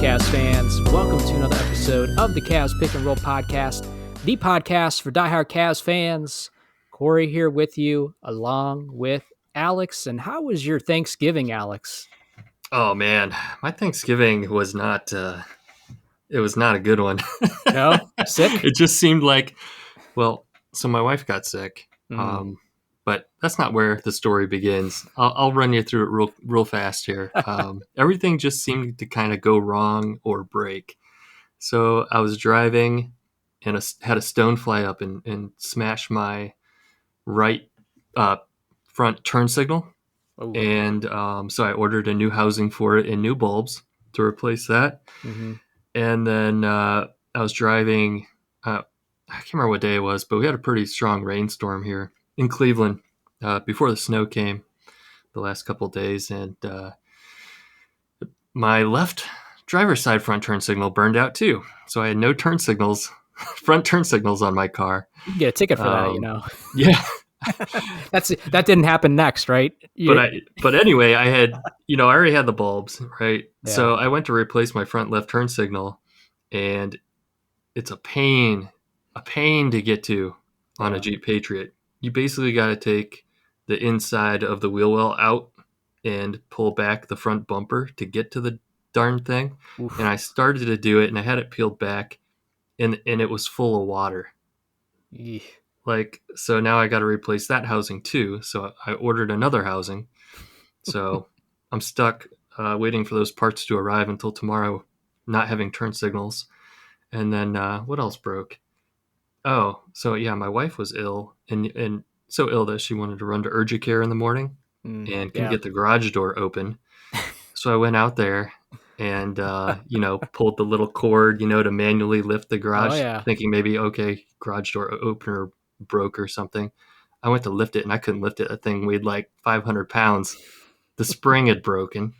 Cavs fans? Welcome to another episode of the Cavs Pick and Roll Podcast, the podcast for diehard Cavs fans. Corey here with you, along with Alex. And how was your Thanksgiving, Alex? Oh man, my Thanksgiving was not. It was not a good one. No, sick. It just seemed like, so my wife got sick, Mm. but that's not where the story begins. I'll run you through it real fast here. Everything just seemed to kind of go wrong or break. So I was driving and had a stone fly up and smash my right front turn signal. Oh. And so I ordered a new housing for it and new bulbs to replace that. Mm-hmm. And then I was driving, I can't remember what day it was, but we had a pretty strong rainstorm here in Cleveland before the snow came the last couple of days. And my left driver's side front turn signal burned out too. So I had no turn signals, front turn signals on my car. You can get a ticket for that, you know. Yeah. That didn't happen next, right? But anyway, I already had the bulbs, right? Yeah. So I went to replace my front left turn signal, and it's a pain to get to on a Jeep Patriot. You basically got to take the inside of the wheel well out and pull back the front bumper to get to the darn thing. Oof. And I started to do it, and I had it peeled back, and it was full of water. Eesh. So now I got to replace that housing too. So I ordered another housing. So I'm stuck waiting for those parts to arrive until tomorrow, not having turn signals. And then what else broke? Oh, so yeah, my wife was ill and so ill that she wanted to run to urgent care in the morning and couldn't get the garage door open. So I went out there and, pulled the little cord, to manually lift the garage, thinking maybe, okay, garage door opener broke or something. I went to lift it and I couldn't lift it. That thing weighed like 500 pounds. The spring had broken.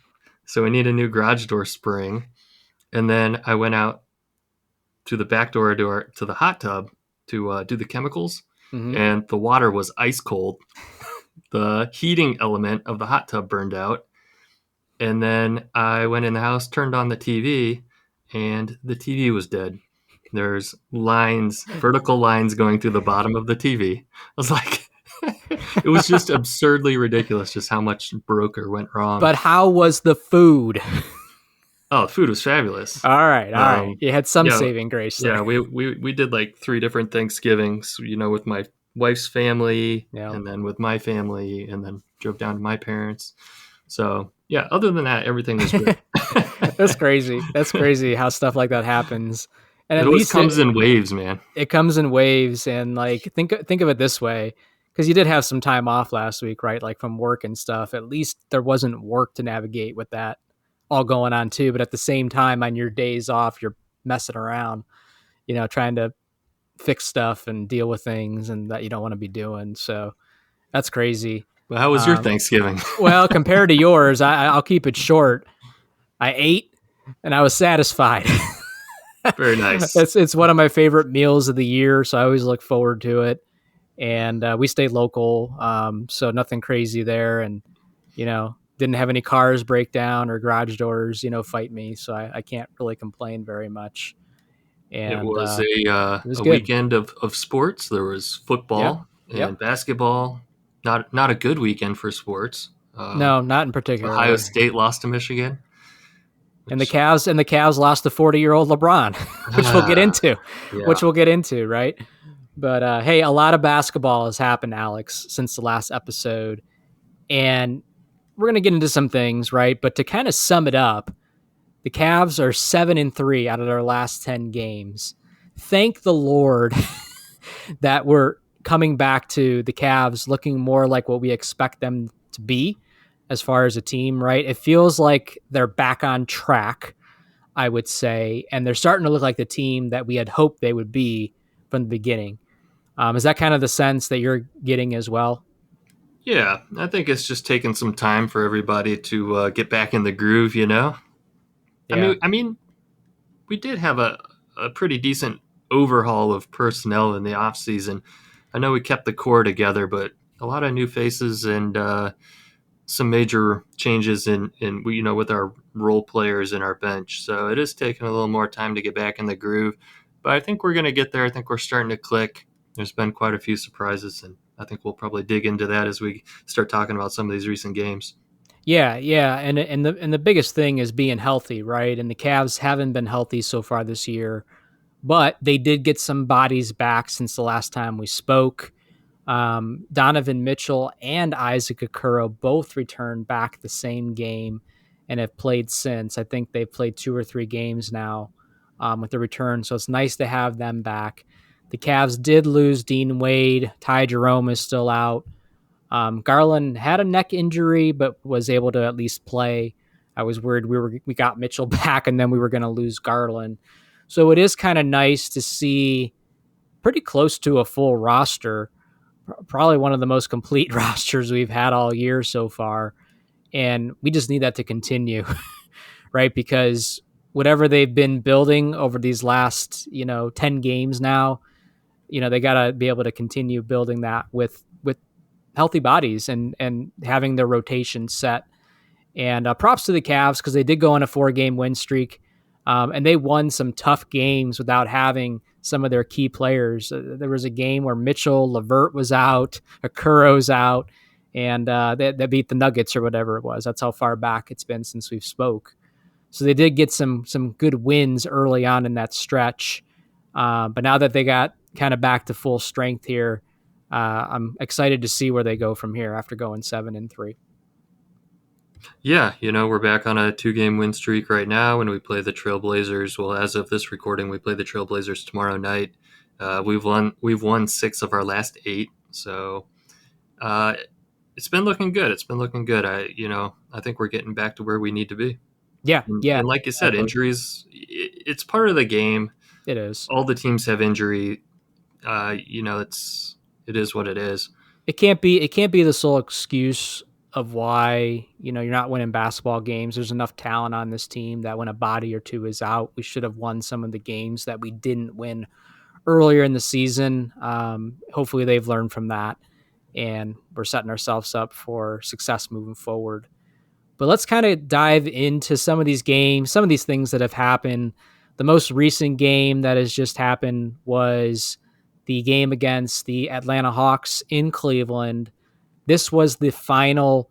So we need a new garage door spring. And then I went out to the back door to the hot tub to do the chemicals. Mm-hmm. And the water was ice cold. The heating element of the hot tub burned out. And then I went in the house, turned on the TV, and the TV was dead. There's vertical lines going through the bottom of the TV. I was like, it was just absurdly ridiculous just how much broke or went wrong. But how was the food? Oh, the food was fabulous. All right. You had some saving grace there. Yeah, we did like 3 different Thanksgivings, with my wife's family and then with my family and then drove down to my parents. So, yeah, other than that, everything was great. That's crazy. That's crazy how stuff like that happens. And it always comes in waves, man. It comes in waves, and think of it this way, because you did have some time off last week, right? Like from work and stuff. At least there wasn't work to navigate with that all going on too. But at the same time, on your days off, you're messing around, trying to fix stuff and deal with things and that you don't want to be doing. So that's crazy. Well, how was your Thanksgiving? Well, compared to yours, I'll keep it short. I ate and I was satisfied. Very nice. It's one of my favorite meals of the year, so I always look forward to it. And we stay local, so nothing crazy there. And, didn't have any cars break down or garage doors, fight me. So I can't really complain very much. And it was a weekend of sports. There was football and basketball. Not a good weekend for sports. No, not in particular. Ohio State lost to Michigan. And the Cavs lost to 40-year-old LeBron, which we'll get into, right? But hey, a lot of basketball has happened, Alex, since the last episode, and we're gonna get into some things, right? But to kind of sum it up, the Cavs are 7-3 out of their last 10 games. Thank the Lord that we're coming back to the Cavs looking more like what we expect them to be. As far as a team, right? It feels like they're back on track, I would say, and they're starting to look like the team that we had hoped they would be from the beginning. Is that kind of the sense that you're getting as well? Yeah, I think it's just taking some time for everybody to get back in the groove, Yeah. I mean, we did have a pretty decent overhaul of personnel in the offseason. I know we kept the core together, but a lot of new faces and some major changes in with our role players in our bench. So it is taking a little more time to get back in the groove, but I think we're going to get there. I think we're starting to click. There's been quite a few surprises, and I think we'll probably dig into that as we start talking about some of these recent games. Yeah, yeah, and the biggest thing is being healthy, right? And the Cavs haven't been healthy so far this year, but they did get some bodies back since the last time we spoke. Donovan Mitchell and Isaac Okoro both returned back the same game and have played since. I think they've played 2 or 3 games now with the return, so it's nice to have them back. The Cavs did lose Dean Wade. Ty Jerome is still out. Garland had a neck injury, but was able to at least play. I was worried we got Mitchell back and then we were going to lose Garland. So it is kind of nice to see pretty close to a full roster, probably one of the most complete rosters we've had all year so far. And we just need that to continue, right? Because whatever they've been building over these last, 10 games now, they got to be able to continue building that with healthy bodies and having their rotation set. And props to the Cavs because they did go on a 4-game win streak, and they won some tough games without having some of their key players. There was a game where Mitchell, Levert was out, Okuro's out, and they beat the Nuggets or whatever it was. That's how far back it's been since we've spoke. So they did get some good wins early on in that stretch. But now that they got kind of back to full strength here, I'm excited to see where they go from here after going 7-3. Yeah, we're back on a 2-game win streak right now, and we play the Trailblazers. Well, as of this recording, we play the Trailblazers tomorrow night. We've won 6 of our last 8, so it's been looking good. It's been looking good. I think we're getting back to where we need to be. Yeah, yeah. And like you said, injuries, it's part of the game. It is. All the teams have injury. It is what it is. It can't be the sole excuse of why, you're not winning basketball games. There's enough talent on this team that when a body or two is out, we should have won some of the games that we didn't win earlier in the season. Hopefully they've learned from that and we're setting ourselves up for success moving forward. But let's kind of dive into some of these games, some of these things that have happened. The most recent game that has just happened was the game against the Atlanta Hawks in Cleveland. This was the final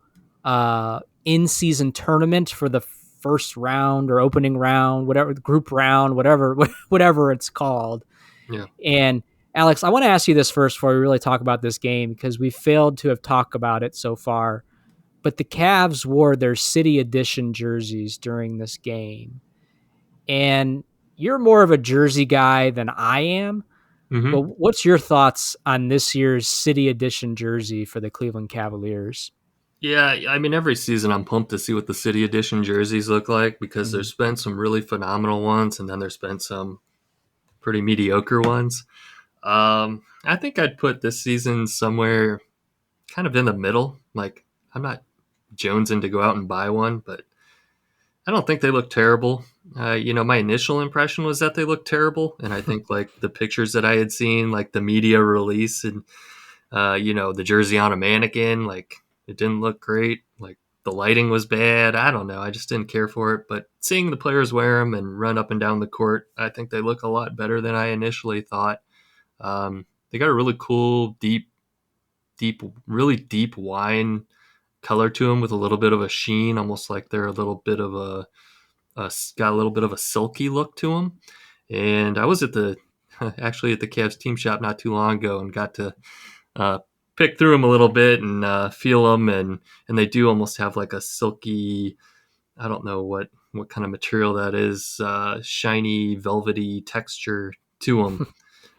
in-season tournament for the first round or opening round, whatever, group round, whatever it's called. Yeah. And Alex, I want to ask you this first before we really talk about this game because we failed to have talked about it so far. But the Cavs wore their City Edition jerseys during this game. And you're more of a jersey guy than I am. Mm-hmm. But what's your thoughts on this year's City Edition jersey for the Cleveland Cavaliers? Yeah, I mean, every season I'm pumped to see what the City Edition jerseys look like because there's been some really phenomenal ones and then there's been some pretty mediocre ones. I think I'd put this season somewhere kind of in the middle. Like, I'm not jonesing to go out and buy one, but I don't think they look terrible. My initial impression was that they looked terrible, and I think like the pictures that I had seen, like the media release and the jersey on a mannequin, like it didn't look great. Like the lighting was bad. I don't know. I just didn't care for it. But seeing the players wear them and run up and down the court, I think they look a lot better than I initially thought. They got a really cool, really deep wine color to them with a little bit of a sheen, almost like they're a little bit of got a little bit of a silky look to them. And I was actually at the Cavs team shop not too long ago and got to pick through them a little bit and feel them, and they do almost have like a silky, I don't know what kind of material that is, shiny velvety texture to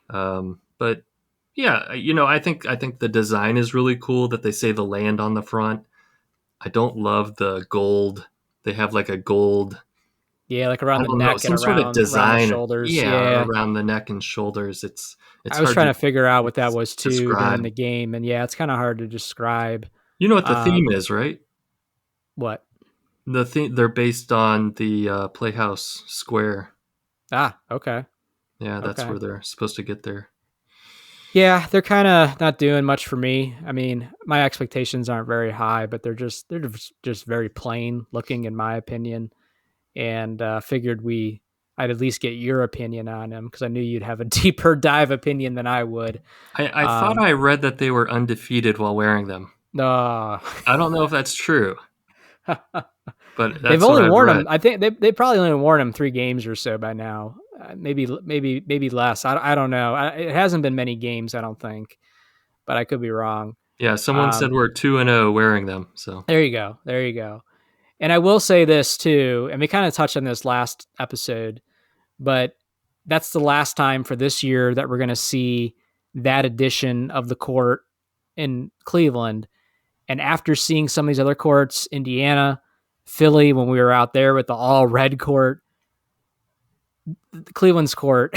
them. But yeah, I think the design is really cool that they say the land on the front. I don't love the gold. They have like a gold, yeah, like around the neck and some sort of design, around the shoulders. yeah, around the neck and shoulders. It's I was hard trying to figure out what that was too describe. during the game, and yeah, it's kind of hard to describe. You know what the theme is, right? What? The theme, they're based on the Playhouse Square. Ah, okay. Yeah, that's where they're supposed to get their Yeah, they're kind of not doing much for me. I mean, my expectations aren't very high, but they're just very plain looking, in my opinion. And figured I'd at least get your opinion on them because I knew you'd have a deeper dive opinion than I would. I thought I read that they were undefeated while wearing them. Uh, I don't know if that's true, but they've that's what only I've worn read. them. I think they probably only worn them 3 games or so by now. Maybe less. I don't know. It hasn't been many games, I don't think, but I could be wrong. Yeah, someone said Um, we're 2-0 wearing them. So there you go. There you go. And I will say this too, and we kind of touched on this last episode, but that's the last time for this year that we're going to see that edition of the court in Cleveland. And after seeing some of these other courts, Indiana, Philly, when we were out there with the all red court, Cleveland's court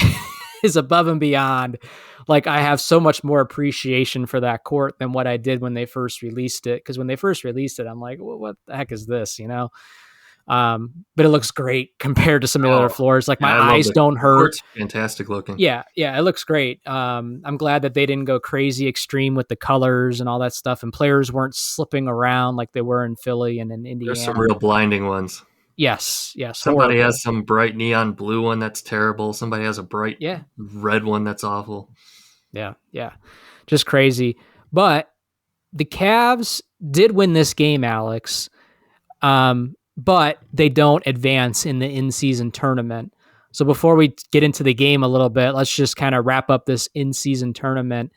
is above and beyond. Like, I have so much more appreciation for that court than what I did when they first released it. Because when they first released it, I'm like, well, what the heck is this? You know? But it looks great compared to some of the other floors. Like, yeah, my I love eyes don't the hurt. court's fantastic looking. Yeah, it looks great. I'm glad that they didn't go crazy extreme with the colors and all that stuff, and players weren't slipping around like they were in Philly and in Indiana. There's some real blinding ones. Yes. Somebody horrible. has some bright neon blue one that's terrible. Somebody has a bright red one that's awful. Yeah. Just crazy. But the Cavs did win this game, Alex. But they don't advance in the in-season tournament. So before we get into the game a little bit, let's just kind of wrap up this in-season tournament.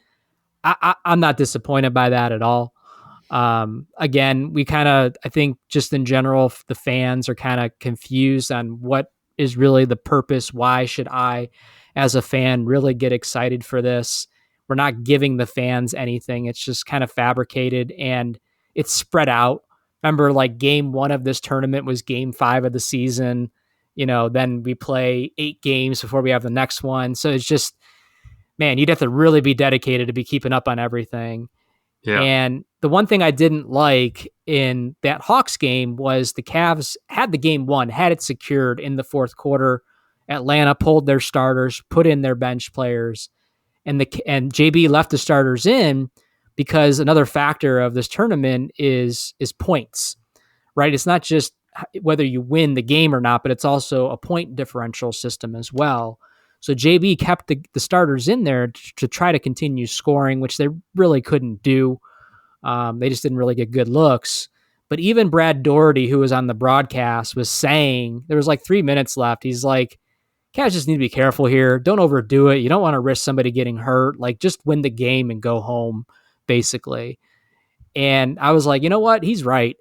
I'm not disappointed by that at all. Again, I think just in general, the fans are kind of confused on what is really the purpose. Why should I, as a fan, really get excited for this? We're not giving the fans anything. It's just kind of fabricated and it's spread out. Remember, like, game 1 of this tournament was game 5 of the season. Then we play 8 games before we have the next one. So it's just, man, you'd have to really be dedicated to be keeping up on everything. Yeah. And the one thing I didn't like in that Hawks game was the Cavs had the game won, had it secured in the fourth quarter. Atlanta pulled their starters, put in their bench players, and JB left the starters in because another factor of this tournament is points, right? It's not just whether you win the game or not, but it's also a point differential system as well. So JB kept the starters in there to try to continue scoring, which they really couldn't do. They just didn't really get good looks. But even Brad Doherty, who was on the broadcast, was saying, there was like 3 minutes left. He's like, Cavs just need to be careful here. Don't overdo it. You don't want to risk somebody getting hurt. Like, just win the game and go home, basically. And I was like, you know what? He's right.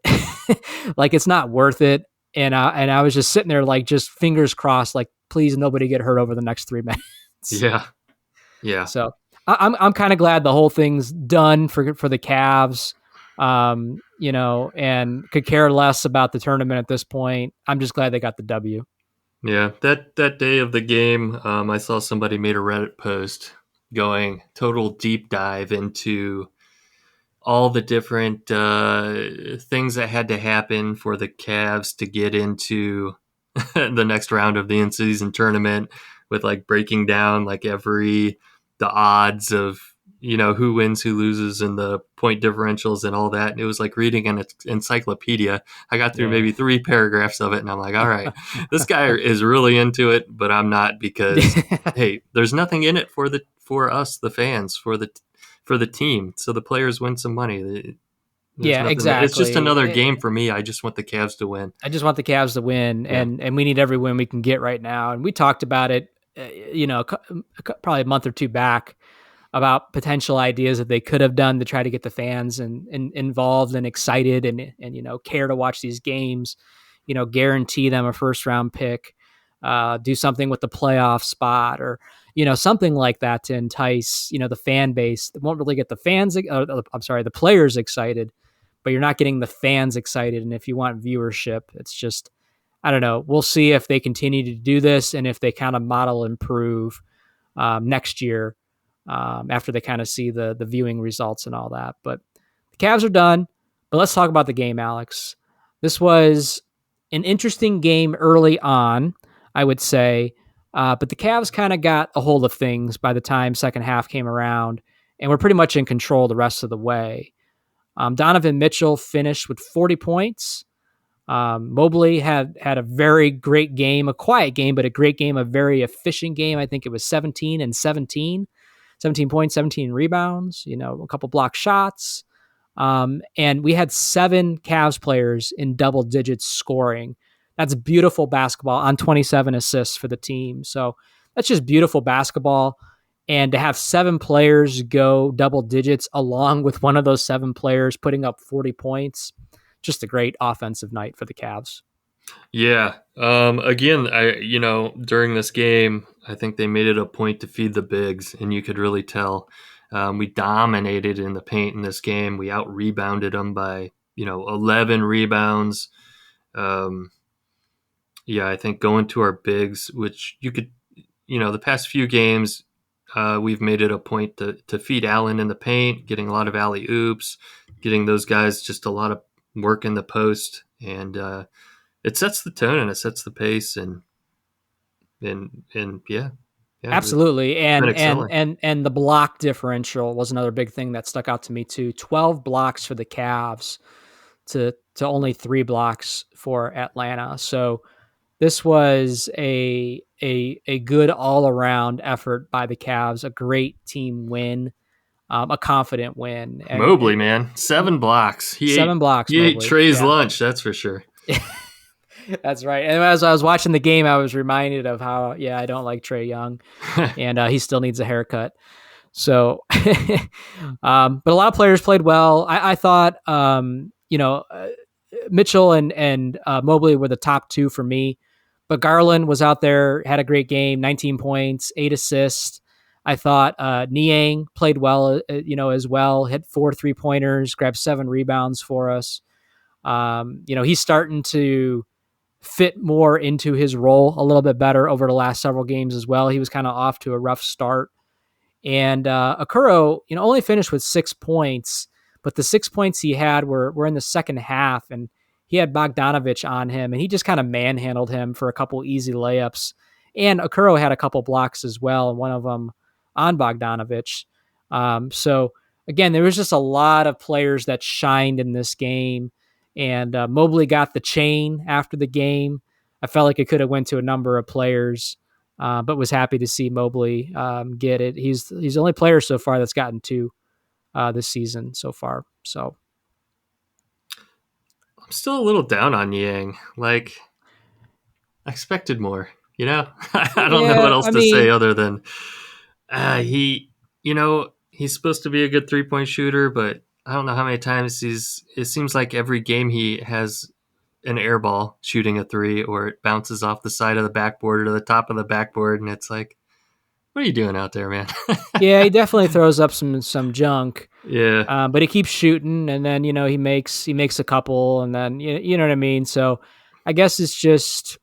Like, it's not worth it. And I was just sitting there, like, just fingers crossed, like, please nobody get hurt over the next 3 minutes. Yeah. So I'm kind of glad the whole thing's done for the Cavs, and could care less about the tournament at this point. I'm just glad they got the W. Yeah, that day of the game, I saw somebody made a Reddit post going total deep dive into all the different things that had to happen for the Cavs to get into the next round of the in-season tournament, with like breaking down like the odds of who wins, who loses, and the point differentials and all that. And it was like reading an encyclopedia. I got through maybe 3 paragraphs of it, and I'm like, all right, this guy is really into it, but I'm not, because hey, there's nothing in it for us, the fans, for the team. So the players win some money. Exactly. It's just another game for me. I just want the Cavs to win. I just want the Cavs to win, and we need every win we can get right now. And we talked about it, probably a month or 2 back, about potential ideas that they could have done to try to get the fans and involved and excited and care to watch these games. Guarantee them a first round pick, do something with the playoff spot, or something like that to entice the fan base. It won't really get the players excited, but you're not getting the fans excited. And if you want viewership, it's just, I don't know. We'll see if they continue to do this and if they kind of model improve next year after they kind of see the viewing results and all that. But the Cavs are done. But let's talk about the game, Alex. This was an interesting game early on, I would say. But the Cavs kind of got a hold of things by the time second half came around, and were pretty much in control the rest of the way. Donovan Mitchell finished with 40 points. Mobley had a very great game, a quiet game, but a great game, a very efficient game. I think it was 17 and 17, 17 points, 17 rebounds, a couple block shots. And we had 7 Cavs players in double digits scoring. That's beautiful basketball on 27 assists for the team. So that's just beautiful basketball. And to have 7 players go double digits along with one of those 7 players putting up 40 points, just a great offensive night for the Cavs. Yeah. Again, during this game, I think they made it a point to feed the bigs, and you could really tell. We dominated in the paint in this game. We out-rebounded them by, 11 rebounds. I think going to our bigs, which you could, the past few games, we've made it a point to feed Allen in the paint, getting a lot of alley-oops, getting those guys just a lot of work in the post, and it sets the tone and it sets the pace, and yeah, absolutely. And the block differential was another big thing that stuck out to me too. 12 blocks for the Cavs to only 3 blocks for Atlanta. So this was a good all around effort by the Cavs, a great team win. A confident win. Mobley, man, 7 blocks. He ate Trey's lunch, that's for sure. That's right. And as I was watching the game, I was reminded of how, I don't like Trae Young, and he still needs a haircut. So, but a lot of players played well. I thought, Mitchell and Mobley were the top 2 for me, but Garland was out there, had a great game, 19 points, 8 assists. I thought Niang played well, as well, hit 4 3-pointers, grabbed 7 rebounds for us. He's starting to fit more into his role a little bit better over the last several games as well. He was kind of off to a rough start. And Okoro, only finished with 6 points, but the 6 points he had were in the second half, and he had Bogdanovich on him, and he just kind of manhandled him for a couple easy layups. And Okoro had a couple blocks as well, and one of them on Bogdanovich. So again, there was just a lot of players that shined in this game. And Mobley got the chain after the game. I felt like it could have went to a number of players, but was happy to see Mobley get it. He's the only player so far that's gotten 2 this season so far. So I'm still a little down on Niang. Like, I expected more. I don't know what else to say other than he's supposed to be a good 3-point shooter, but I don't know how many times it seems like every game he has an air ball shooting a 3, or it bounces off the side of the backboard or to the top of the backboard, and it's like, what are you doing out there, man? Yeah, he definitely throws up some junk. Yeah. But he keeps shooting, and then, he makes a couple, and then, you know what I mean? So I guess it's just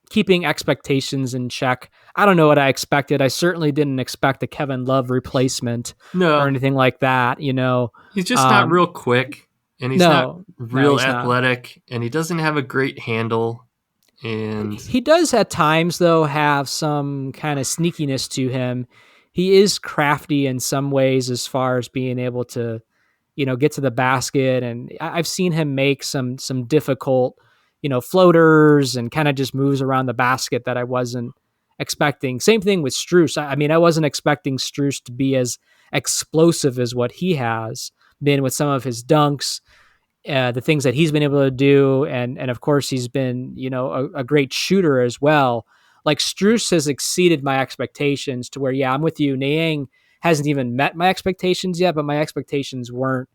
keeping expectations in check. I don't know what I expected. I certainly didn't expect a Kevin Love replacement or anything like that. He's just not real quick, and he's not real athletic, and he doesn't have a great handle. And he does at times, though, have some kind of sneakiness to him. He is crafty in some ways as far as being able to, get to the basket. And I've seen him make some difficult, floaters and kind of just moves around the basket that I wasn't expecting. Same thing with Strus. I wasn't expecting Strus to be as explosive as what he has been with some of his dunks, the things that he's been able to do. And of course he's been, a great shooter as well. Like, Strus has exceeded my expectations to where, I'm with you. Niang hasn't even met my expectations yet, but my expectations weren't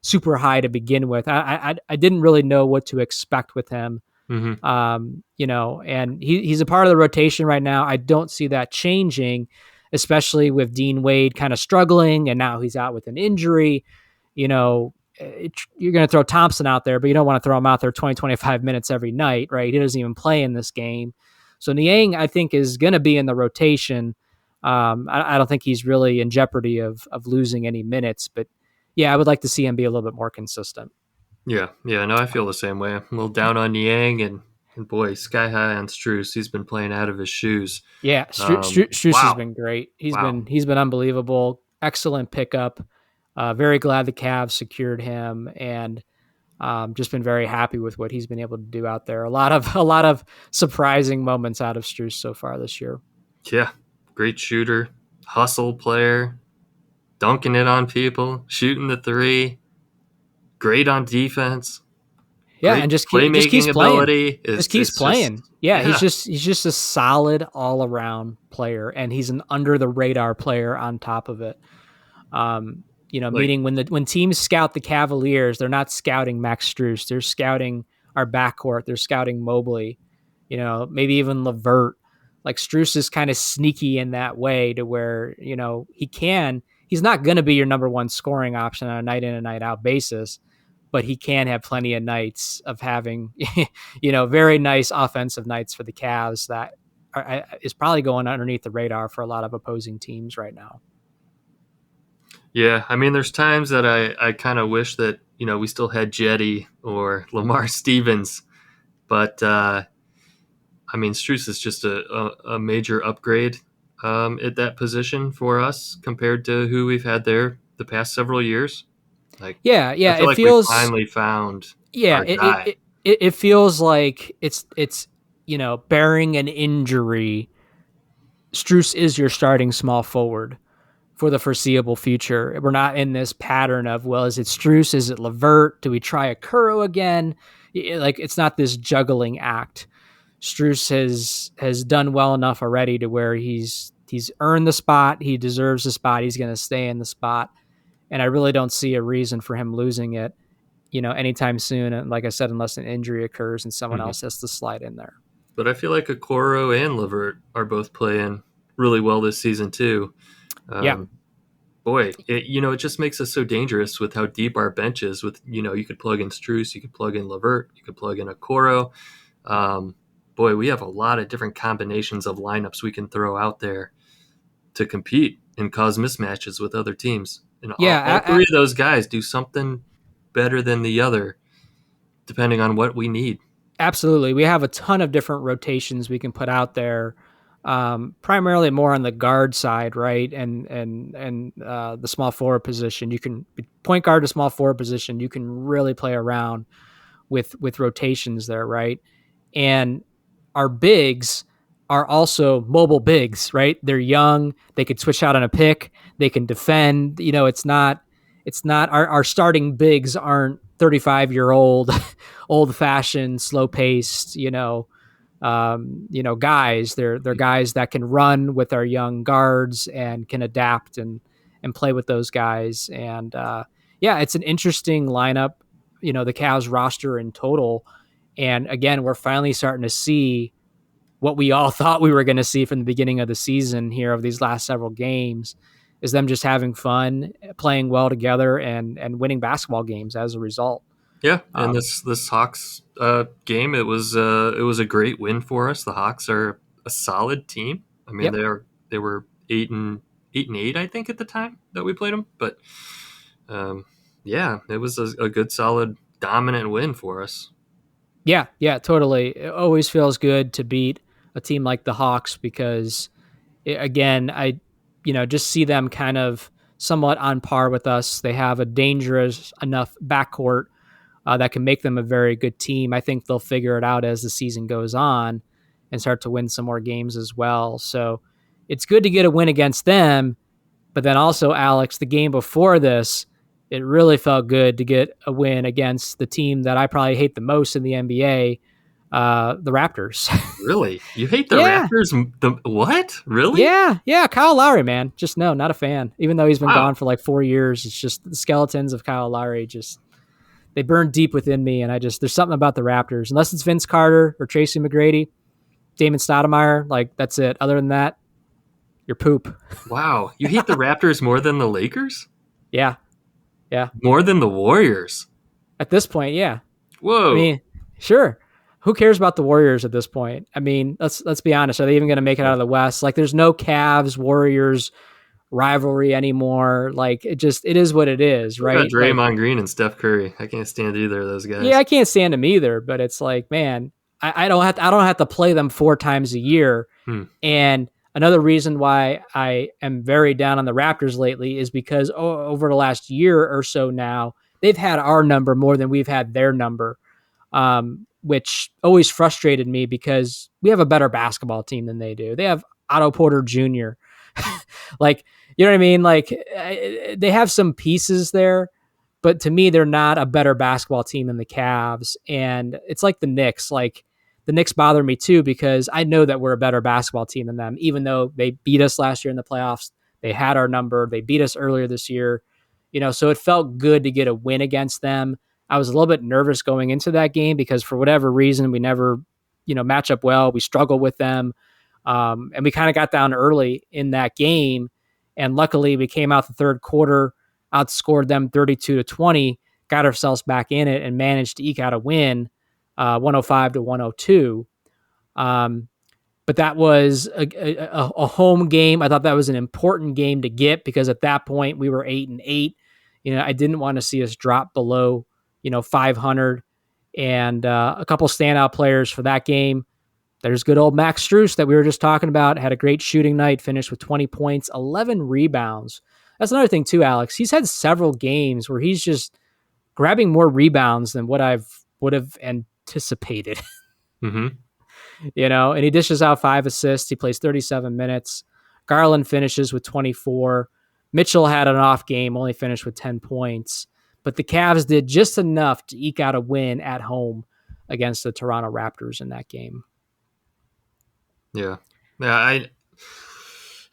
super high to begin with. I didn't really know what to expect with him. Mm-hmm. And he's a part of the rotation right now. I don't see that changing, especially with Dean Wade kind of struggling, and now he's out with an injury. You're going to throw Thompson out there, but you don't want to throw him out there 20, 25 minutes every night, right? He doesn't even play in this game. So Niang, I think, is going to be in the rotation. I don't think he's really in jeopardy of losing any minutes, but I would like to see him be a little bit more consistent. Yeah. No, I feel the same way. I'm a little down on Niang, and And boy, sky high on Strus. He's been playing out of his shoes. Yeah, Strus has Wow. been great. He's Wow. been unbelievable. Excellent pickup. Very glad the Cavs secured him, and just been very happy with what he's been able to do out there. A lot of surprising moments out of Strus so far this year. Yeah. Great shooter, hustle player, dunking it on people, shooting the three, great on defense, Yeah, great and just keeps playmaking playing. ability. Just keeps It's just, playing. Yeah, yeah. he's just a solid all around player, and he's an under the radar player on top of it. Like, Meaning when teams scout the Cavaliers, they're not scouting Max Strus. They're scouting our backcourt. They're scouting Mobley. Maybe even LeVert. Like Strus is kind of sneaky in that way to where he's not going to be your number one scoring option on a night in and night out basis, but he can have plenty of nights of having very nice offensive nights for the Cavs that is probably going underneath the radar for a lot of opposing teams right now. yeah, I mean, there's times that I kind of wish that, we still had Jetty or Lamar Stevens, but I mean, Strus is just a major upgrade at that position for us compared to who we've had there the past several years. Like, Yeah, I feel it like we feels finally found yeah, our guy. it feels like it's bearing an injury. Strus is your starting small forward for the foreseeable future. We're not in this pattern of, well, is it Strus? Is it LeVert? Do we try Okoro again? Like, it's not this juggling act. Strus has done well enough already to where he's earned the spot. He deserves the spot. He's going to stay in the spot. And I really don't see a reason for him losing it, anytime soon. And like I said, unless an injury occurs and someone Mhm. else has to slide in there. But I feel like Okoro and LeVert are both playing really well this season too. Yeah. Um, Boy, it just makes us so dangerous with how deep our bench is. With you could plug in Strus, you could plug in LeVert, you could plug in Okoro. Um, Boy, we have a lot of different combinations of lineups we can throw out there to compete and cause mismatches with other teams. And all Yeah. three of those guys do something better than the other, depending on what we need. Absolutely. We have a ton of different rotations we can put out there. Primarily more on the guard side, right? And the small forward position. You can point guard to small forward position. You can really play around with rotations there, right? And our bigs are also mobile bigs, right? They're young. They could switch out on a pick. They can defend. It's not our starting bigs aren't 35-year-old, old fashioned, slow paced, guys. They're guys that can run with our young guards and can adapt and play with those guys. And yeah, it's an interesting lineup. The Cavs roster in total. And again, we're finally starting to see what we all thought we were going to see from the beginning of the season here of these last several games is them just having fun, playing well together, and winning basketball games as a result. Yeah, and this Hawks game, it was a great win for us. The Hawks are a solid team. I mean, Yep. they were 8-8, I think, at the time that we played them. But yeah, it was a good, solid, dominant win for us. Yeah, totally. It always feels good to beat a team like the Hawks because, again, I just see them kind of somewhat on par with us. They have a dangerous enough backcourt that can make them a very good team. I think they'll figure it out as the season goes on and start to win some more games as well. So it's good to get a win against them. But then also, Alex, the game before this, it really felt good to get a win against the team that I probably hate the most in the NBA, the Raptors. Really? You hate the Yeah. Raptors? What? Really? Yeah. Kyle Lowry, man. Just no, not a fan. Even though he's been Wow. gone for like 4 years, it's just the skeletons of Kyle Lowry they burn deep within me. And there's something about the Raptors, unless it's Vince Carter or Tracy McGrady, Damon Stoudemire, like that's it. Other than that, you're poop. Wow. You hate the Raptors more than the Lakers? Yeah. More than the Warriors? At this point, yeah. Whoa. I mean, sure. Who cares about the Warriors at this point? I mean, let's be honest. Are they even going to make it out of the West? Like, there's no Cavs Warriors rivalry anymore. Like, it is what it is, What about right? Draymond Like, Green and Steph Curry? I can't stand either of those guys. yeah, I can't stand them either. But it's like, man, I don't have to play them 4 times a year. And another reason why I am very down on the Raptors lately is because over the last year or so now, they've had our number more than we've had their number, which always frustrated me because we have a better basketball team than they do. They have Otto Porter Jr. Like, you know what I mean? Like, they have some pieces there, but to me, they're not a better basketball team than the Cavs. And it's like the Knicks. Like, the Knicks bother me too because I know that we're a better basketball team than them, even though they beat us last year in the playoffs. They had our number. They beat us earlier this year. So it felt good to get a win against them. I was a little bit nervous going into that game because for whatever reason, we never, match up well. We struggle with them. And we kind of got down early in that game. And luckily we came out the third quarter, outscored them 32-20, got ourselves back in it and managed to eke out a win, 105-102. But that was a home game. I thought that was an important game to get because at that point we were 8-8. I didn't want to see us drop below, 500. And a couple standout players for that game. There's good old Max Strus that we were just talking about. Had a great shooting night, finished with 20 points, 11 rebounds. That's another thing too, Alex. He's had several games where he's just grabbing more rebounds than what I would have anticipated. Mm-hmm. And he dishes out 5 assists. He plays 37 minutes. Garland finishes with 24. Mitchell had an off game, only finished with 10 points. But the Cavs did just enough to eke out a win at home against the Toronto Raptors in that game. Yeah.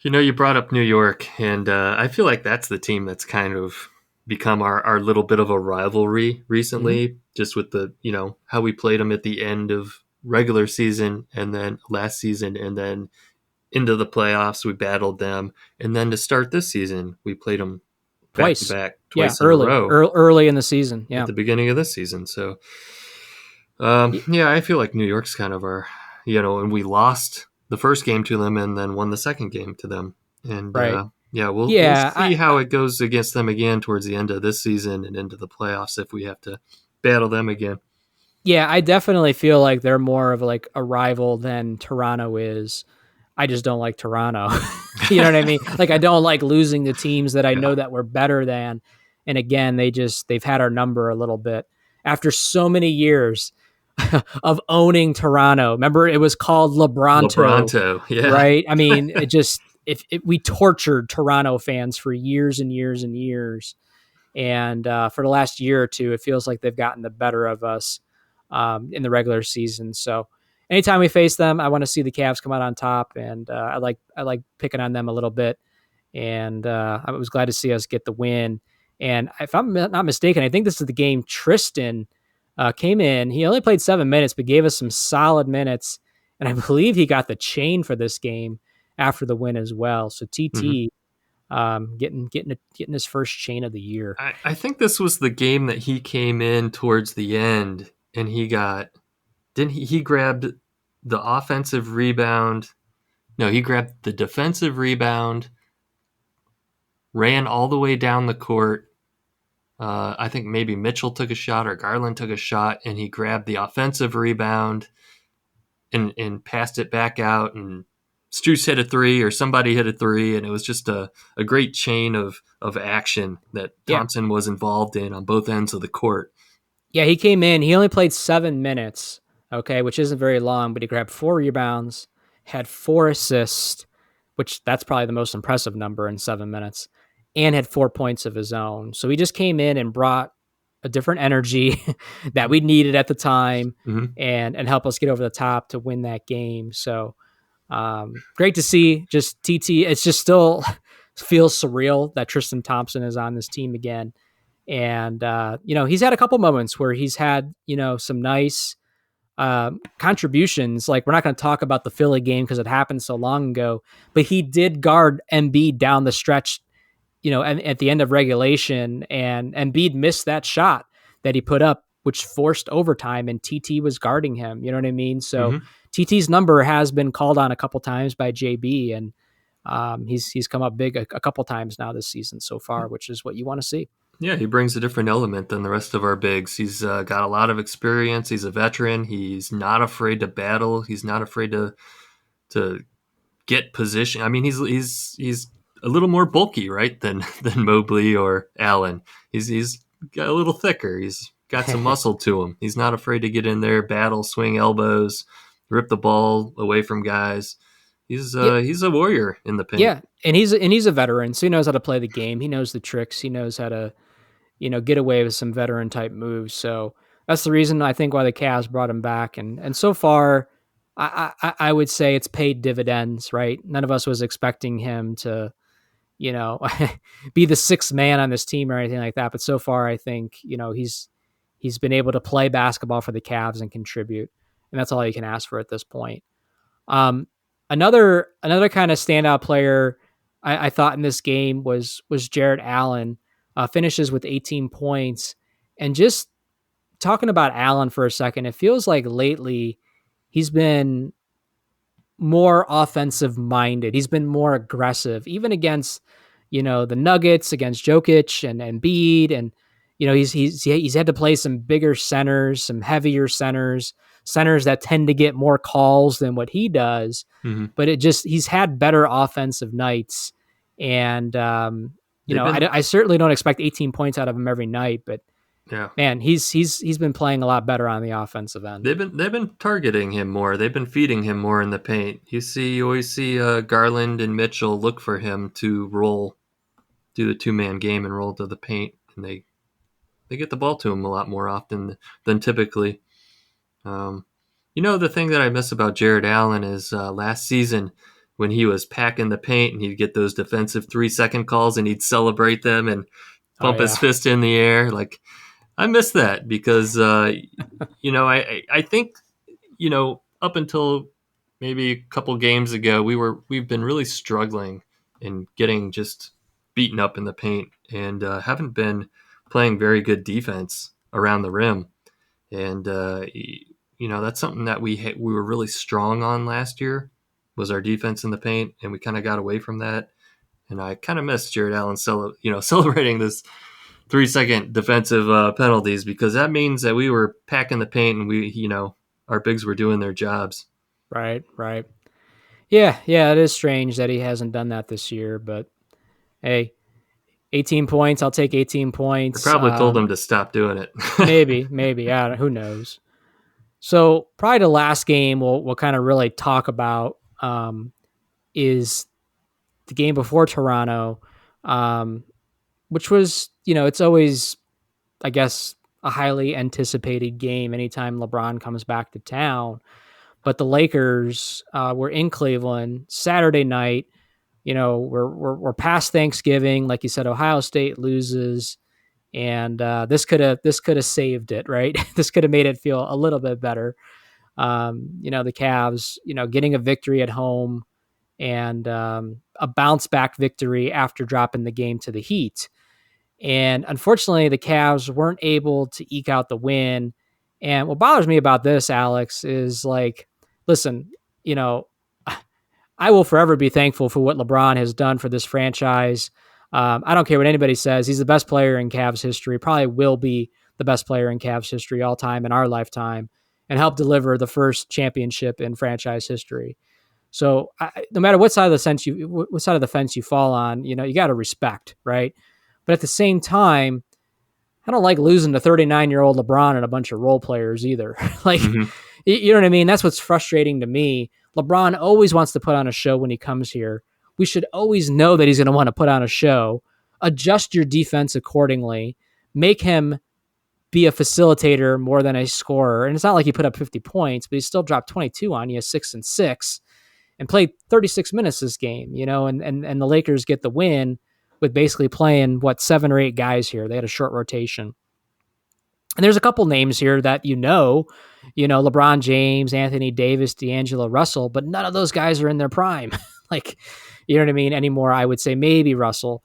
You brought up New York, and I feel like that's the team that's kind of become our little bit of a rivalry recently, just with the, how we played them at the end of regular season and then last season and then into the playoffs, we battled them. And then to start this season, we played them twice in a row. Early in the season. Yeah. At the beginning of this season. So, I feel like New York's kind of our, and we lost the first game to them and then won the second game to them. And we'll see how it goes against them again towards the end of this season and into the playoffs if we have to battle them again. Yeah, I definitely feel like they're more of like a rival than Toronto is. I just don't like Toronto. You know what I mean? Like, I don't like losing to teams that I know that we're better than. And again, they've had our number a little bit after so many years of owning Toronto. Remember, it was called LeBronto, yeah. Right? I mean, we tortured Toronto fans for years and years and years. And for the last year or two, it feels like they've gotten the better of us in the regular season. So anytime we face them, I want to see the Cavs come out on top, and I like picking on them a little bit. And I was glad to see us get the win. And if I'm not mistaken, I think this is the game Tristan came in. He only played 7 minutes, but gave us some solid minutes. And I believe he got the chain for this game after the win as well. So TT getting his first chain of the year. I think this was the game that he came in towards the end, and he grabbed the offensive rebound. No, he grabbed the defensive rebound, ran all the way down the court. I think maybe Mitchell took a shot or Garland took a shot, and he grabbed the offensive rebound and passed it back out, and Strus hit a 3 or somebody hit a 3, and it was just a great chain of action that Thompson was involved in on both ends of the court. Yeah, he came in. He only played 7 minutes, which isn't very long, but he grabbed 4 rebounds, had 4 assists, which that's probably the most impressive number in 7 minutes, and had 4 points of his own. So he just came in and brought a different energy that we needed at the time and help us get over the top to win that game. So great to see. Just TT, it's just still feels surreal that Tristan Thompson is on this team again. And, he's had a couple moments where he's had, some nice contributions. Like, we're not going to talk about the Philly game because it happened so long ago, but he did guard Embiid down the stretch, at the end of regulation, and Embiid missed that shot that he put up, which forced overtime, and TT was guarding him. You know what I mean? So TT's number has been called on a couple times by JB, and he's come up big a couple times now this season so far, which is what you want to see. Yeah, he brings a different element than the rest of our bigs. He's got a lot of experience. He's a veteran. He's not afraid to battle. He's not afraid to get position. I mean, he's a little more bulky, right, than Mobley or Allen. He's got a little thicker. He's got some muscle to him. He's not afraid to get in there, battle, swing elbows, rip the ball away from guys. Yeah, He's a warrior in the paint. yeah, and he's a veteran, so he knows how to play the game. He knows the tricks. He knows how to get away with some veteran type moves. So that's the reason I think why the Cavs brought him back. And so far, I would say it's paid dividends. Right, none of us was expecting him to you know be the sixth man on this team or anything like that. But so far, I think he's been able to play basketball for the Cavs and contribute, and that's all you can ask for at this point. Um, another kind of standout player I thought in this game was Jarrett Allen. Finishes with 18 points, and just talking about Allen for a second, it feels like lately he's been more offensive minded. He's been more aggressive, even against the Nuggets, against Jokic and Embiid, and he's had to play some bigger centers, some heavier centers that tend to get more calls than what he does. Mm-hmm. But he's had better offensive nights, and I certainly don't expect 18 points out of him every night, but yeah. Man, he's been playing a lot better on the offensive end. They've been targeting him more. They've been feeding him more in the paint. You always see Garland and Mitchell look for him to roll, do the 2-man game and roll to the paint, and they get the ball to him a lot more often than typically. The thing that I miss about Jarrett Allen is last season when he was packing the paint and he'd get those defensive 3-second calls and he'd celebrate them and pump his fist in the air. Like, I miss that because, I think, up until maybe a couple games ago, we've been really struggling in getting just beaten up in the paint and haven't been playing very good defense around the rim. And, that's something that we were really strong on last year was our defense in the paint. And we kind of got away from that. And I kind of missed Jarrett Allen, celebrating this 3-second defensive penalties because that means that we were packing the paint and our bigs were doing their jobs. Right. Yeah, it is strange that he hasn't done that this year, but hey, 18 points, I'll take 18 points. I probably told him to stop doing it. maybe. Who knows? So probably the last game we'll kind of really talk about is the game before Toronto, which was, it's always, I guess, a highly anticipated game anytime LeBron comes back to town. But the Lakers were in Cleveland Saturday night. We're past Thanksgiving, like you said. Ohio State loses, and this could have saved it, right? This could have made it feel a little bit better. The Cavs, getting a victory at home and a bounce back victory after dropping the game to the Heat. And unfortunately, the Cavs weren't able to eke out the win. And what bothers me about this, Alex, is like, listen, I will forever be thankful for what LeBron has done for this franchise. I don't care what anybody says. He's the best player in Cavs history, probably will be the best player in Cavs history all time in our lifetime, and helped deliver the first championship in franchise history. So no matter what side of the fence you fall on, you got to respect, right? But at the same time, I don't like losing to 39-year-old LeBron and a bunch of role players either. Like, you know what I mean? That's what's frustrating to me. LeBron always wants to put on a show when he comes here. We should always know that he's going to want to put on a show. Adjust your defense accordingly. Make him be a facilitator more than a scorer. And it's not like he put up 50 points, but he still dropped 22 on you, 6-6, and played 36 minutes this game, and the Lakers get the win with basically playing 7 or 8 guys here. They had a short rotation. And there's a couple names here that LeBron James, Anthony Davis, D'Angelo Russell, but none of those guys are in their prime. Like, you know what I mean? Anymore, I would say maybe Russell.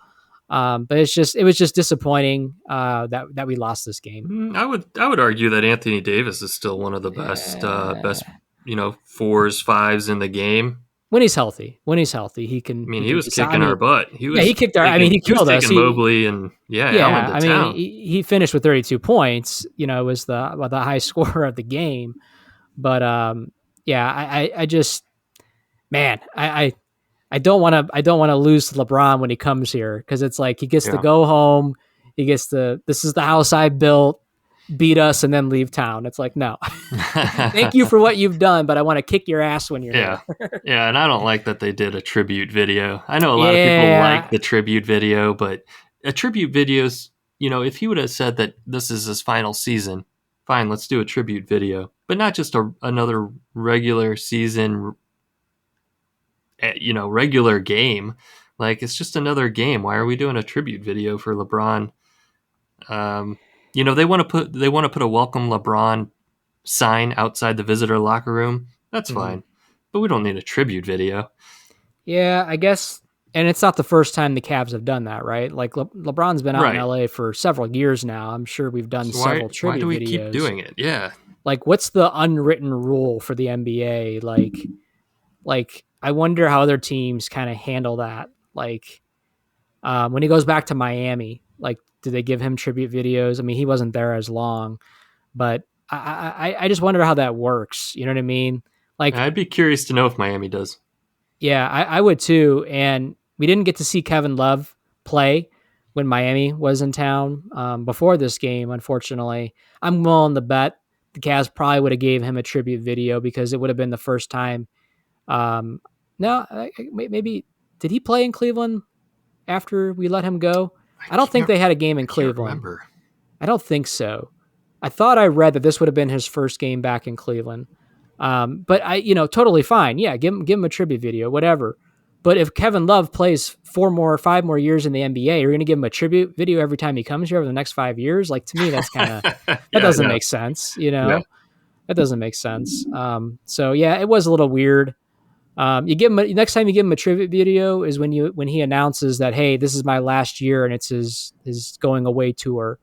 But it was just disappointing that we lost this game. I would argue that Anthony Davis is still one of the best 4s, 5s in the game. When he's healthy, he I can mean, he he can was be. I kicking our mean, butt. yeah, he kicked our. I mean, he he was killed us. taking Mobley and Allen Yeah, to I mean, town. he finished with 32 points. You know, it was the high scorer of the game. But yeah, I just, man, I don't want to lose to LeBron when he comes here, because it's like he gets to Yeah. go home. He gets to, this is the house I built, beat us, and then leave town. It's like, no, thank you for what you've done, but I want to kick your ass when you're Yeah. here. Yeah, and I don't like that they did a tribute video. I know a lot of people like Yeah, the tribute video, but a tribute video's, if he would have said that this is his final season, fine, let's do a tribute video, but not just another regular season, regular game. Like, it's just another game. Why are we doing a tribute video for LeBron? They want to put a welcome LeBron sign outside the visitor locker room. That's mm-hmm. fine, but we don't need a tribute video. Yeah, I guess, and it's not the first time the Cavs have done that, right? Like LeBron's been out in Right. LA for several years now. I'm sure we've done So several why tribute do we videos. keep doing it? Yeah. Like, what's the unwritten rule for the NBA? Like I wonder how other teams kind of handle that. Like, when he goes back to Miami, like, do they give him tribute videos? I mean, he wasn't there as long, but I just wonder how that works. You know what I mean? Like, I'd be curious to know if Miami does. yeah, I would too. And we didn't get to see Kevin Love play when Miami was in town before this game, unfortunately. I'm willing to bet the Cavs probably would have gave him a tribute video, because it would have been the first time. No, maybe, did he play in Cleveland after we let him go? I don't think they had a game in Cleveland. Remember. I don't think so. I thought I read that this would have been his first game back in Cleveland. But totally fine. Yeah, give him a tribute video, whatever. But if Kevin Love plays 5 more years in the NBA, you're going to give him a tribute video every time he comes here over the next 5 years? Like, to me, that's kind of, that doesn't make sense. Yeah. That doesn't make sense. So yeah, it was a little weird. You give him next time you give him a tribute video is when he announces that, hey, this is my last year and it's his going away tour.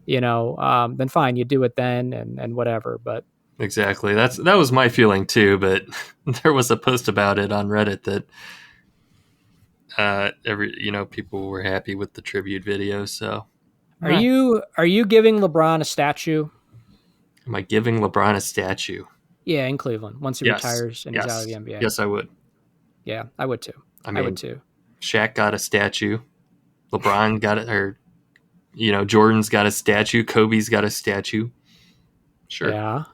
Then fine, you do it then and whatever. But exactly, that was my feeling too. But there was a post about it on Reddit that people were happy with the tribute video. So are you giving LeBron a statue? Am I giving LeBron a statue? Yeah, in Cleveland once he retires and he's out of the NBA. Yes, I would. Yeah, I would too. I would too. Shaq got a statue. LeBron got it, or Jordan's got a statue. Kobe's got a statue. Sure. Yeah.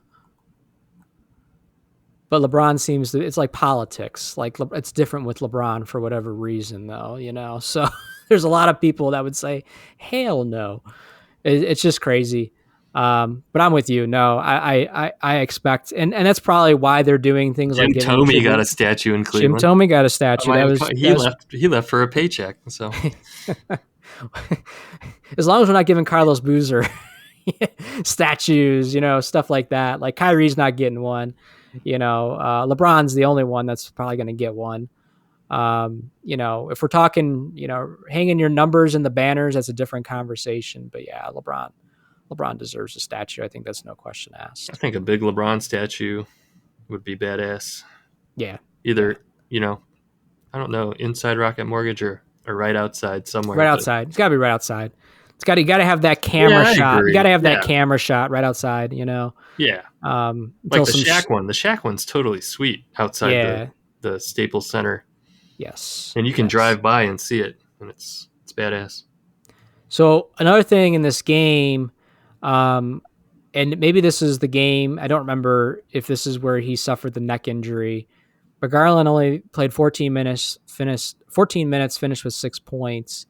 But LeBron seems to, it's like politics. Like, it's different with LeBron for whatever reason, though, So there's a lot of people that would say, hell no. It's just crazy. But I'm with you. No, I expect, and that's probably why they're doing things Jim like Thome got a statue in Cleveland. Jim Thome got a statue. He left for a paycheck. So as long as we're not giving Carlos Boozer statues, stuff like that. Like, Kyrie's not getting one. LeBron's the only one that's probably going to get one. If we're talking, hanging your numbers in the banners, that's a different conversation. But yeah, LeBron deserves a statue. I think that's no question asked. I think a big LeBron statue would be badass. Yeah. Either, I don't know, inside Rocket Mortgage or right outside somewhere. Right outside. It's got to be right outside. You got to have that camera shot. You got to have that camera shot right outside, Yeah. Like the Shaq one. The Shaq one's totally sweet outside the Staples Center. Yes. And you can drive by and see it, and it's badass. So another thing in this game, and maybe this is the game, I don't remember if this is where he suffered the neck injury, but Garland only played 14 minutes, finished with 6 points.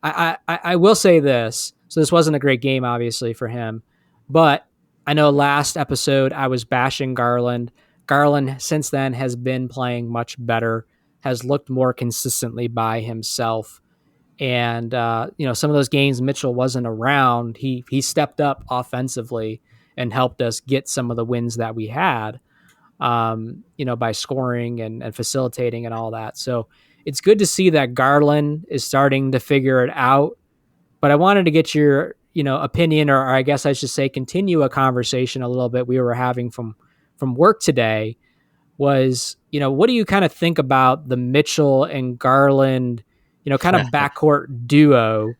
I will say this. So this wasn't a great game, obviously, for him. But I know last episode I was bashing Garland. Garland, since then, has been playing much better, has looked more consistently by himself. And, some of those games Mitchell wasn't around, he stepped up offensively and helped us get some of the wins that we had, by scoring and facilitating and all that. So it's good to see that Garland is starting to figure it out. But I wanted to get your, opinion, or I guess I should say continue a conversation a little bit we were having from work today. was, what do you kind of think about the Mitchell and Garland, kind of backcourt duo?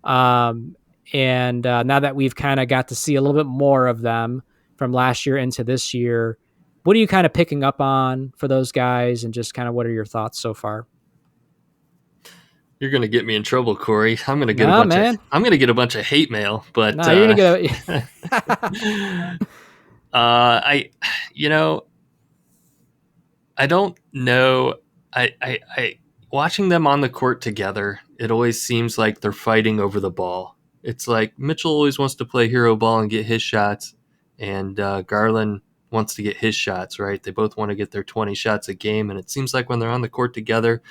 And now that we've kind of got to see a little bit more of them from last year into this year, what are you kind of picking up on for those guys, and just kind of what are your thoughts so far? You're gonna get me in trouble, Corey. I'm gonna get a bunch of hate mail, but no, you're gonna get. I don't know. I watching them on the court together, it always seems like they're fighting over the ball. It's like Mitchell always wants to play hero ball and get his shots, and Garland wants to get his shots, right? They both want to get their 20 shots a game, and it seems like when they're on the court together,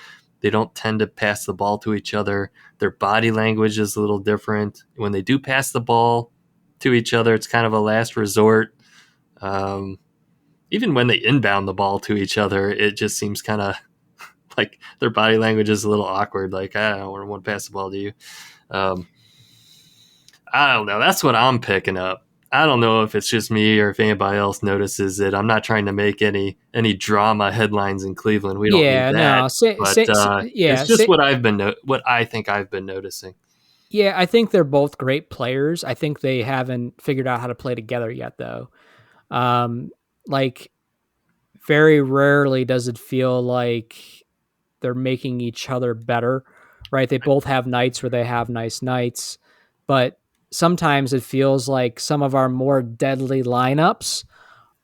they don't tend to pass the ball to each other. Their body language is a little different. When they do pass the ball to each other, it's kind of a last resort. Even when they inbound the ball to each other, it just seems kind of like their body language is a little awkward. Like, I don't want to pass the ball to you. I don't know. That's what I'm picking up. I don't know if it's just me or if anybody else notices it. I'm not trying to make any drama headlines in Cleveland. We don't need that. No, it's just what I think I've been noticing. Yeah, I think they're both great players. I think they haven't figured out how to play together yet, though. Like, very rarely does it feel like they're making each other better, right? They both have nights where they have nice nights, but sometimes it feels like some of our more deadly lineups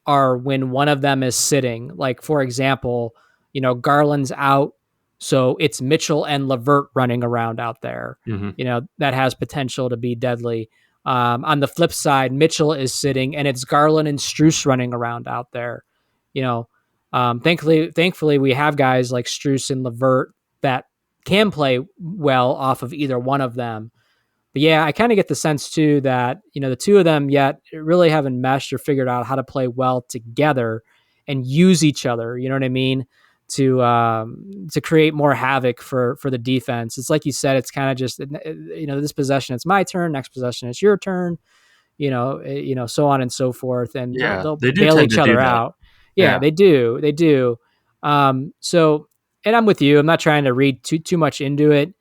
are when one of them is sitting. Like, for example, Garland's out, so it's Mitchell and LeVert running around out there. Mm-hmm. That has potential to be deadly. On the flip side, Mitchell is sitting, and it's Garland and Strus running around out there. Thankfully, we have guys like Strus and LeVert that can play well off of either one of them. But yeah, I kind of get the sense too that, the two of them yet really haven't meshed or figured out how to play well together and use each other. You know what I mean? To create more havoc for the defense. It's like you said, it's kind of just, this possession, it's my turn. Next possession, it's your turn, so on and so forth. And they'll bail each other out. Yeah, they do. They do. So, and I'm with you. I'm not trying to read too much into it.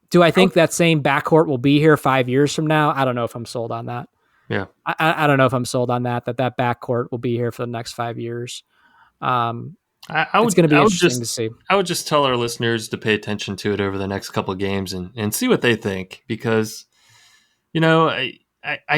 Do I think that same backcourt will be here 5 years from now? I don't know if I'm sold on that. Yeah. I don't know if I'm sold on that backcourt will be here for the next 5 years. It's going to be interesting to see. I would just tell our listeners to pay attention to it over the next couple of games and see what they think, because, I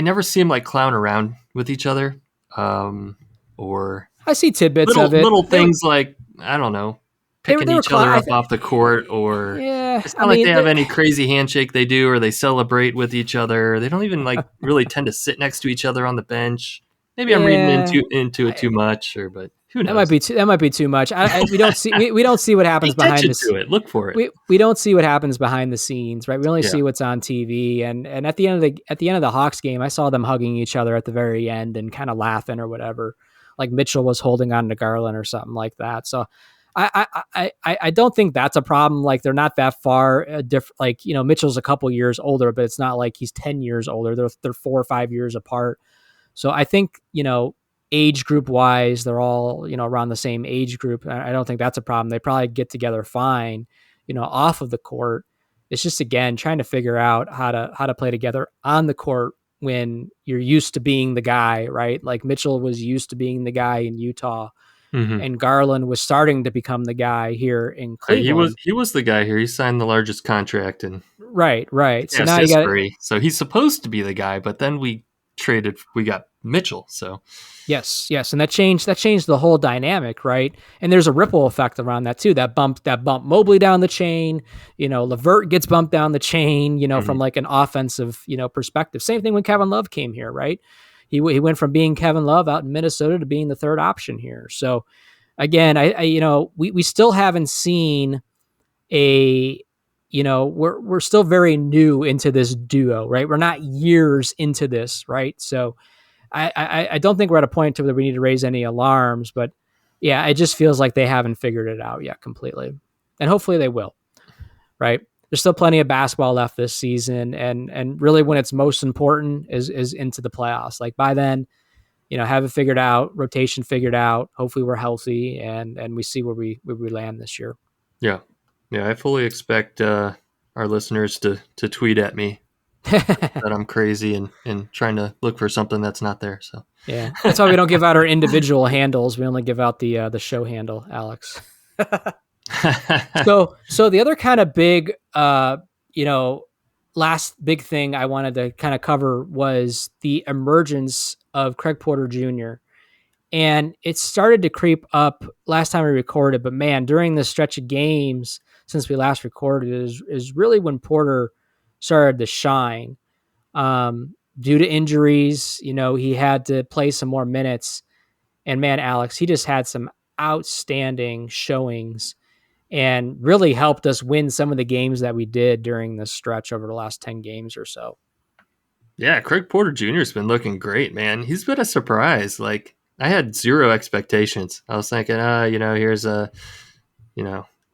never see them like clown around with each other. Or I see tidbits of it. Little things like, I don't know, picking each other up off the court, or it's not like they have any crazy handshake they do, or they celebrate with each other. They don't even really tend to sit next to each other on the bench. Maybe I'm reading into it too much, but who knows? That might be too much. We don't see what happens behind the scenes. Look for it. We don't see what happens behind the scenes, right? We only see what's on TV. And at the end of the Hawks game, I saw them hugging each other at the very end and kind of laughing or whatever. Like Mitchell was holding on to Garland or something like that. So I don't think that's a problem. Like, they're not that far different. Like, Mitchell's a couple years older, but it's not like he's 10 years older. They're 4 or 5 years apart. So I think, age group wise, they're all, around the same age group. I don't think that's a problem. They probably get together fine, off of the court. It's just, again, trying to figure out how to play together on the court when you're used to being the guy, right? Like, Mitchell was used to being the guy in Utah. Mm-hmm. And Garland was starting to become the guy here in Cleveland. He was the guy here. He signed the largest contract, and right. So now so he's supposed to be the guy, but then we got Mitchell. So yes, and that changed the whole dynamic, right? And there's a ripple effect around that too. That bump Mobley down the chain. LeVert gets bumped down the chain. Mm-hmm. From like an offensive perspective. Same thing when Kevin Love came here, right? He went from being Kevin Love out in Minnesota to being the third option here. So again, we still haven't seen we're still very new into this duo, right? We're not years into this, right? So I don't think we're at a point to where we need to raise any alarms, but yeah, it just feels like they haven't figured it out yet completely. And hopefully they will, right? There's still plenty of basketball left this season, and really when it's most important is into the playoffs. Like, by then, have it figured out, rotation figured out. Hopefully we're healthy and we see where we land this year. Yeah. I fully expect our listeners to tweet at me that I'm crazy and trying to look for something that's not there. So yeah, that's why we don't give out our individual handles. We only give out the show handle, Alex. So the other kind of big, last big thing I wanted to kind of cover was the emergence of Craig Porter Jr. And it started to creep up last time we recorded, but man, during the stretch of games since we last recorded is really when Porter started to shine. Due to injuries, he had to play some more minutes. And man, Alex, he just had some outstanding showings and really helped us win some of the games that we did during this stretch over the last 10 games or so. Yeah, Craig Porter Jr. has been looking great, man. He's been a surprise. Like, I had zero expectations. I was thinking, here's a,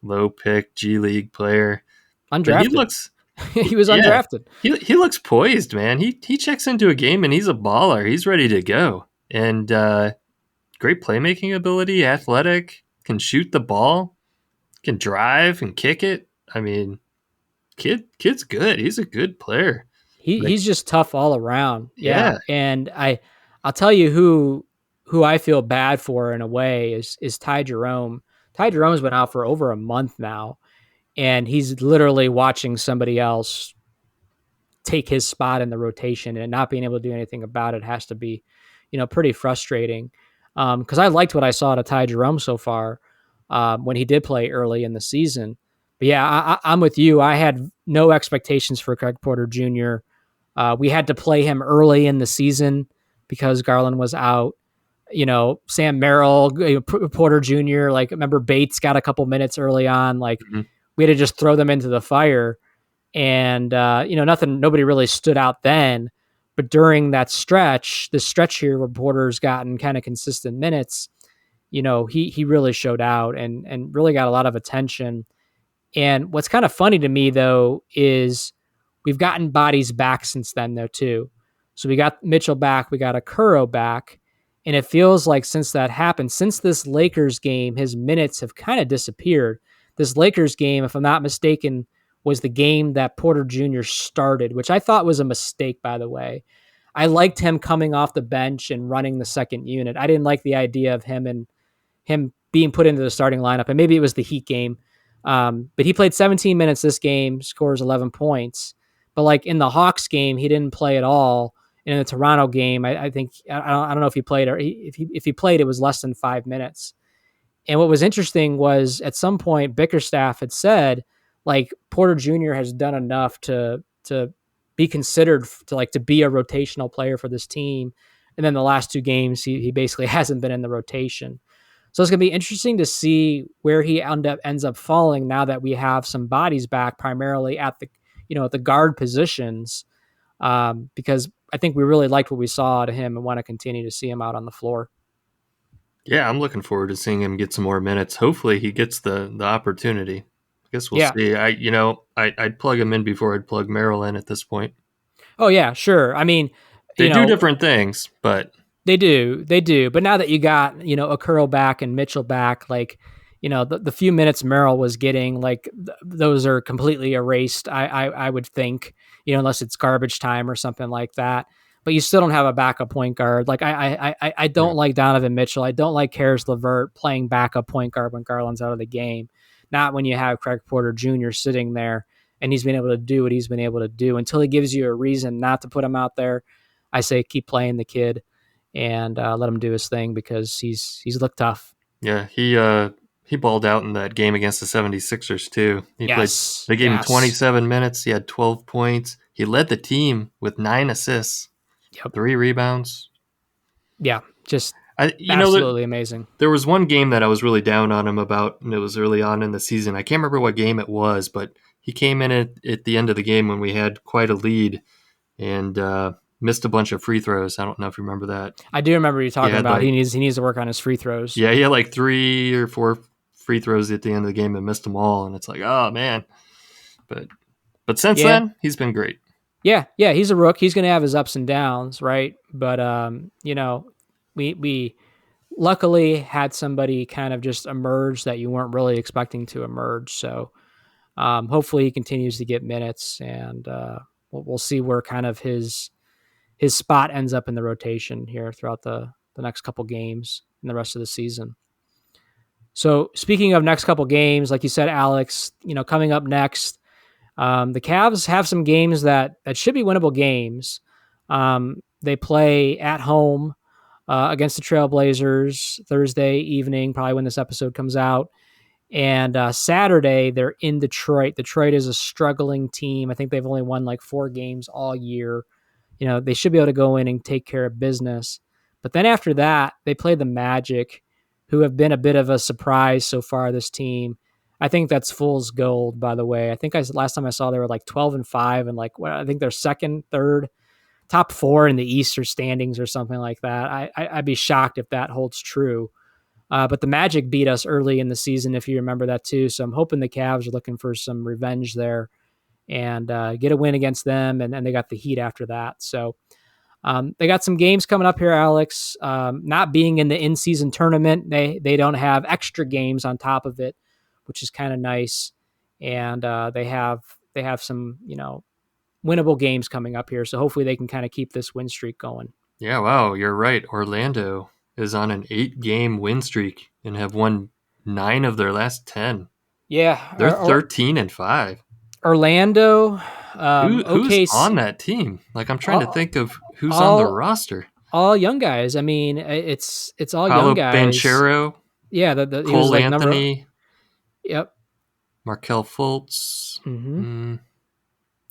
low pick G League player. Undrafted. But he looks he was undrafted. He looks poised, man. He checks into a game and he's a baller. He's ready to go. And great playmaking ability, athletic, can shoot the ball, can drive and kick it. I mean, kid's good. He's a good player. He's just tough all around. Yeah. And I'll tell you who I feel bad for in a way is Ty Jerome. Ty Jerome's been out for over a month now, and he's literally watching somebody else take his spot in the rotation, and not being able to do anything about it has to be, pretty frustrating. Because I liked what I saw to Ty Jerome so far when he did play early in the season. But yeah, I'm with you. I had no expectations for Craig Porter Jr. We had to play him early in the season because Garland was out. Sam Merrill, Porter Jr., like, remember Bates got a couple minutes early on. Like, we had to just throw them into the fire. And, nobody really stood out then. But during that stretch, the stretch here where Porter's gotten kind of consistent minutes, he really showed out and really got a lot of attention. And what's kind of funny to me, though, is we've gotten bodies back since then, though, too. So we got Mitchell back, we got Okoro back, and it feels like since that happened, since this Lakers game, his minutes have kind of disappeared. This Lakers game, if I'm not mistaken, was the game that Porter Jr. started, which I thought was a mistake, by the way. I liked him coming off the bench and running the second unit. I didn't like the idea of him being put into the starting lineup, and maybe it was the Heat game. But he played 17 minutes this game, scores 11 points. But like in the Hawks game, he didn't play at all. In the Toronto game, I think I don't know if he played, or if he played, it was less than 5 minutes. And what was interesting was at some point Bickerstaff had said, like, Porter Jr. has done enough to be considered to be a rotational player for this team. And then the last 2 games, he basically hasn't been in the rotation. So it's going to be interesting to see where he ends up falling now that we have some bodies back, primarily at the guard positions, because I think we really liked what we saw out of him and want to continue to see him out on the floor. Yeah, I'm looking forward to seeing him get some more minutes. Hopefully he gets the opportunity. I guess we'll see. I'd plug him in before I'd plug Merrill in at this point. Oh, yeah, sure. I mean, they do different things, but... They do. But now that you got, Okoro back and Mitchell back, like, the few minutes Merrill was getting, like, those are completely erased, I would think, unless it's garbage time or something like that. But you still don't have a backup point guard. Like, I don't like Donovan Mitchell. I don't like Karis LeVert playing backup point guard when Garland's out of the game. Not when you have Craig Porter Jr. sitting there and he's been able to do what he's been able to do. Until he gives you a reason not to put him out there, I say keep playing the kid and let him do his thing, because he's looked tough. Yeah, he balled out in that game against the 76ers too. They gave him 27 minutes. He had 12 points. He led the team with 9 assists, 3 rebounds. Yeah, just absolutely amazing. There was one game that I was really down on him about, and it was early on in the season. I can't remember what game it was, but he came in at the end of the game when we had quite a lead and missed a bunch of free throws. I don't know if you remember that. I do remember you talking about he needs to work on his free throws. Yeah, he had like 3 or 4 free throws at the end of the game and missed them all, and it's like, oh man. But since then, he's been great. Yeah, he's a rook. He's going to have his ups and downs, right? But we luckily had somebody kind of just emerge that you weren't really expecting to emerge. So hopefully he continues to get minutes, and we'll see where kind of his spot ends up in the rotation here throughout the next couple games and the rest of the season. So speaking of next couple games, like you said, Alex, coming up next, the Cavs have some games that should be winnable games. They play at home against the Trailblazers Thursday evening, probably when this episode comes out. And Saturday, they're in Detroit. Detroit is a struggling team. I think they've only won like 4 games all year. They should be able to go in and take care of business. But then after that, they play the Magic, who have been a bit of a surprise so far, this team. I think that's fool's gold, by the way. I think last time I saw they were like 12-5, and I think they're second, third, top 4 in the Eastern standings or something like that. I'd be shocked if that holds true. But the Magic beat us early in the season, if you remember that too. So I'm hoping the Cavs are looking for some revenge there and get a win against them. And then they got the Heat after that. So they got some games coming up here, Alex. Not being in the in-season tournament, they don't have extra games on top of it, which is kind of nice. And they have some, winnable games coming up here. So hopefully they can kind of keep this win streak going. Yeah, wow, you're right. Orlando is on an 8-game win streak and have won 9 of their last 10. Yeah. They're 13-5. Orlando. Who's on that team? Like, I'm trying to think of who's on the roster. All young guys. I mean, it's all Paolo young guys. Banchero. Yeah, Cole Anthony. Yep. Markelle Fultz. Mm-hmm.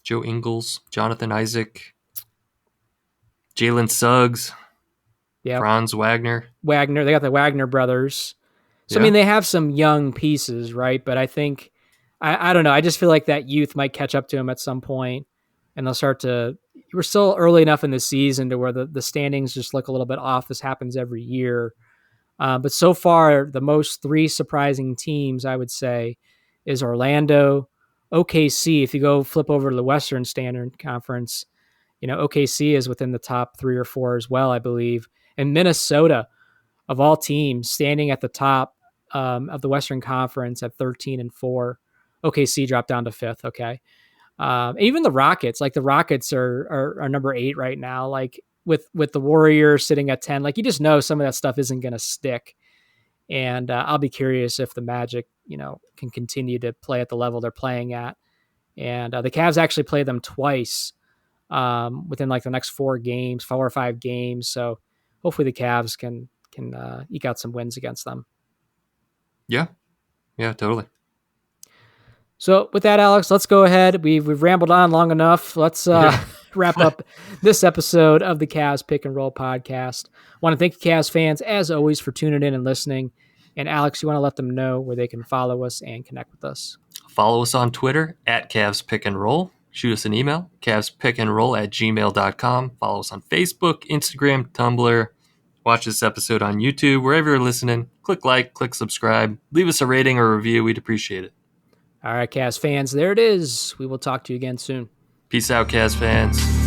Joe Ingles. Jonathan Isaac. Jalen Suggs. Yeah. Franz Wagner. They got the Wagner brothers. So, yeah. I mean, they have some young pieces, right? But I think, I don't know. I just feel like that youth might catch up to them at some point, and they'll start to. We're still early enough in the season to where the standings just look a little bit off. This happens every year. But so far, the most 3 surprising teams, I would say, is Orlando, OKC. If you go flip over to the Western Standard Conference, OKC is within the top 3 or 4 as well, I believe. And Minnesota, of all teams, standing at the top of the Western Conference at 13-4. OKC dropped down to 5th. Okay. Even the Rockets, like the Rockets are number 8 right now. Like with the Warriors sitting at 10, like you just know some of that stuff isn't going to stick. And I'll be curious if the Magic, can continue to play at the level they're playing at. And the Cavs actually play them twice within like the next 4 or 5 games. So hopefully the Cavs can eke out some wins against them. Yeah, totally. So with that, Alex, let's go ahead. We've rambled on long enough. Let's wrap up this episode of the Cavs Pick and Roll podcast. I want to thank the Cavs fans, as always, for tuning in and listening. And Alex, you want to let them know where they can follow us and connect with us? Follow us on Twitter at Cavs Pick and Roll. Shoot us an email, cavspickandroll@gmail.com. Follow us on Facebook, Instagram, Tumblr. Watch this episode on YouTube, wherever you're listening. Click like, click subscribe. Leave us a rating or review. We'd appreciate it. All right, Cavs fans, there it is. We will talk to you again soon. Peace out, Cavs fans.